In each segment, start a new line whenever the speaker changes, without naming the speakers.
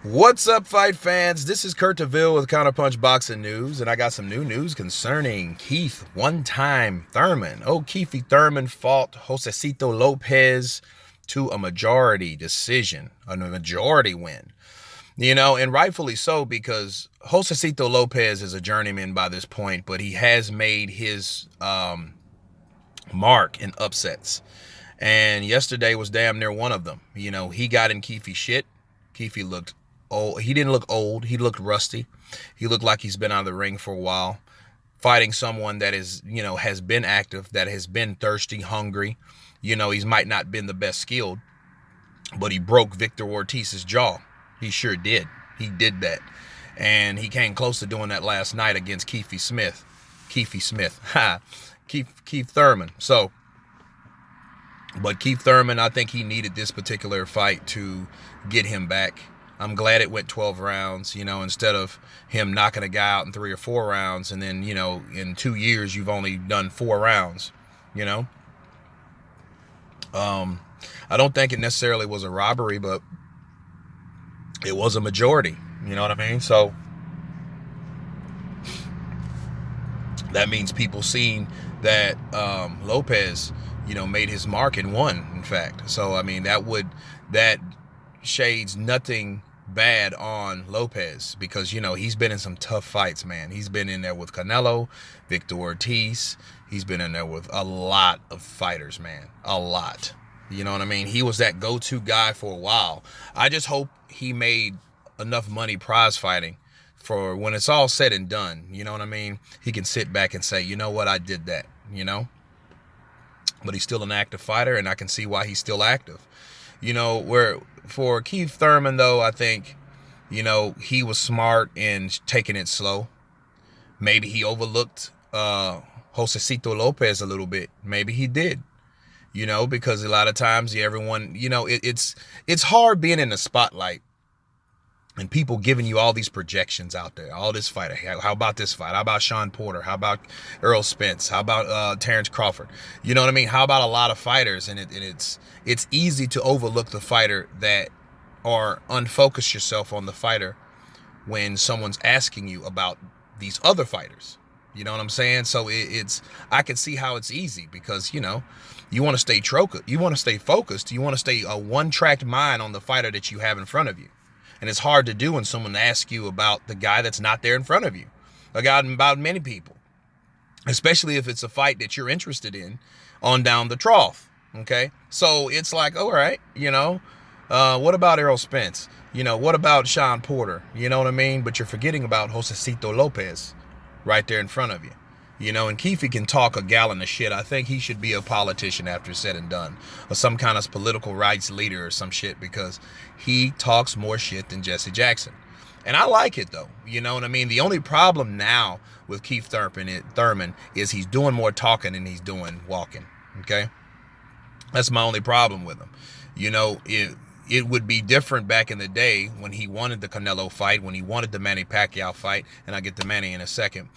What's up, fight fans? This is Kurt DeVille with Counterpunch Boxing News, and I got some new news concerning Keith one-time Thurman. Keith Thurman fought Josesito Lopez to a majority decision, a majority win. And rightfully so, because Josesito Lopez is a journeyman by this point, but he has made his mark in upsets. And yesterday was damn near one of them. He got in Keith's shit. Keith looked old. He didn't look old. He looked rusty. He looked like he's been out of the ring for a while, fighting someone that is, has been active, that has been thirsty, hungry. He's might not been the best skilled, but he broke Victor Ortiz's jaw. He sure did. He did that. And he came close to doing that last night against Keith Thurman. But Keith Thurman, I think he needed this particular fight to get him back. I'm glad it went 12 rounds, instead of him knocking a guy out in 3 or 4 rounds. And then, in 2 years, you've only done 4 rounds, I don't think it necessarily was a robbery, but it was a majority. You know what I mean? So that means people seen that Lopez, made his mark and won, in fact. So, I mean, that shades nothing bad on Lopez, because, he's been in some tough fights, man. He's been in there with Canelo, Victor Ortiz. He's been in there with a lot of fighters, man. A lot. You know what I mean? He was that go-to guy for a while. I just hope he made enough money prize fighting for when it's all said and done. You know what I mean? He can sit back and say, you know what, I did that, But he's still an active fighter, and I can see why he's still active. Where for Keith Thurman, though, I think, he was smart in taking it slow. Maybe he overlooked Josesito Lopez a little bit. Maybe he did. Because a lot of times everyone, it's hard being in the spotlight and people giving you all these projections out there, all this fighter. How about this fight? How about Shawn Porter? How about Errol Spence? How about Terrence Crawford? You know what I mean? How about a lot of fighters? And it's easy to overlook the fighter that, or unfocus yourself on the fighter when someone's asking you about these other fighters. You know what I'm saying? So I can see how it's easy, because, you want to stay you want to stay focused. You want to stay a one-tracked mind on the fighter that you have in front of you. And it's hard to do when someone asks you about the guy that's not there in front of you. About many people, especially if it's a fight that you're interested in on down the trough. Okay. So it's like, all right, what about Errol Spence? What about Shawn Porter? You know what I mean? But you're forgetting about Josesito Lopez right there in front of you. And Keith can talk a gallon of shit. I think he should be a politician after it's said and done, or some kind of political rights leader or some shit, because he talks more shit than Jesse Jackson. And I like it, though. You know what I mean? The only problem now with Keith Thurman is he's doing more talking than he's doing walking. Okay? That's my only problem with him. It would be different back in the day when he wanted the Canelo fight, when he wanted the Manny Pacquiao fight, and I'll get to Manny in a second,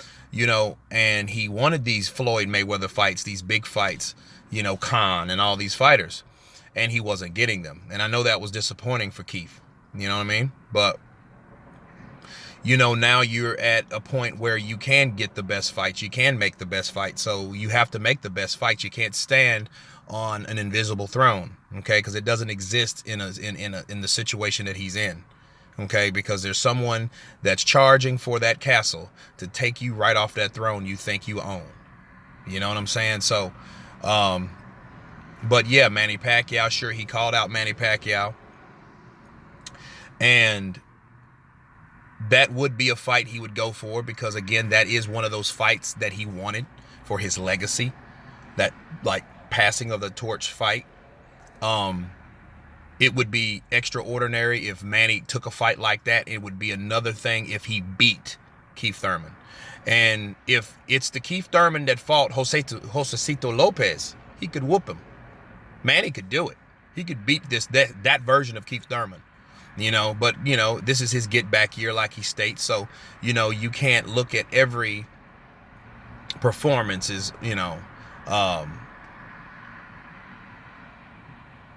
and he wanted these Floyd Mayweather fights, these big fights, Khan and all these fighters, and he wasn't getting them. And I know that was disappointing for Keith, you know what I mean? But, now you're at a point where you can get the best fights, you can make the best fight, so you have to make the best fights. You can't stand on an invisible throne, okay? Because it doesn't exist in the situation that he's in, okay? Because there's someone that's charging for that castle to take you right off that throne you think you own. You know what I'm saying? So, but yeah, Manny Pacquiao, sure, he called out Manny Pacquiao, and that would be a fight he would go for, because again, that is one of those fights that he wanted for his legacy, that like passing of the torch fight. It would be extraordinary if Manny took a fight like that. It would be another thing if he beat Keith Thurman. And if it's the Keith Thurman that fought Josesito Lopez, he could whoop him. Manny could do it. He could beat that version of Keith Thurman. But this is his get back year, like he states. So, you can't look at every performance as,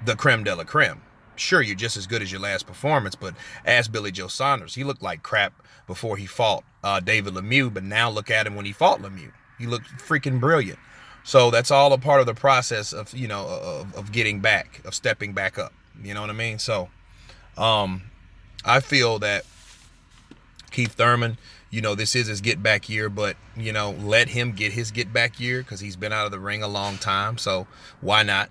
the creme de la creme. sure, you're just as good as your last performance, but ask Billy Joe Saunders. He looked like crap before he fought David Lemieux, but now look at him when he fought Lemieux. He looked freaking brilliant. So that's all a part of the process of, you know, of getting back, of stepping back up. You know what I mean? So I feel that Keith Thurman, you know, this is his get back year, but, you know, let him get his get back year because he's been out of the ring a long time. So why not?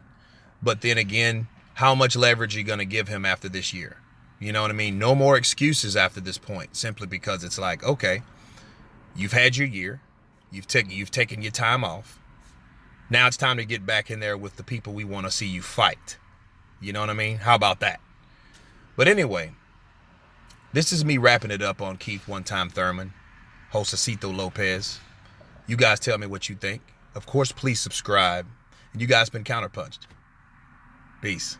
But then again, how much leverage are you going to give him after this year? You know what I mean? No more excuses after this point, simply because it's like, okay, you've had your year. You've taken your time off. Now it's time to get back in there with the people we want to see you fight. You know what I mean? How about that? But anyway, this is me wrapping it up on Keith One Time Thurman, Josesito Lopez. You guys tell me what you think. Of course, please subscribe. And you guys been counterpunched. Peace.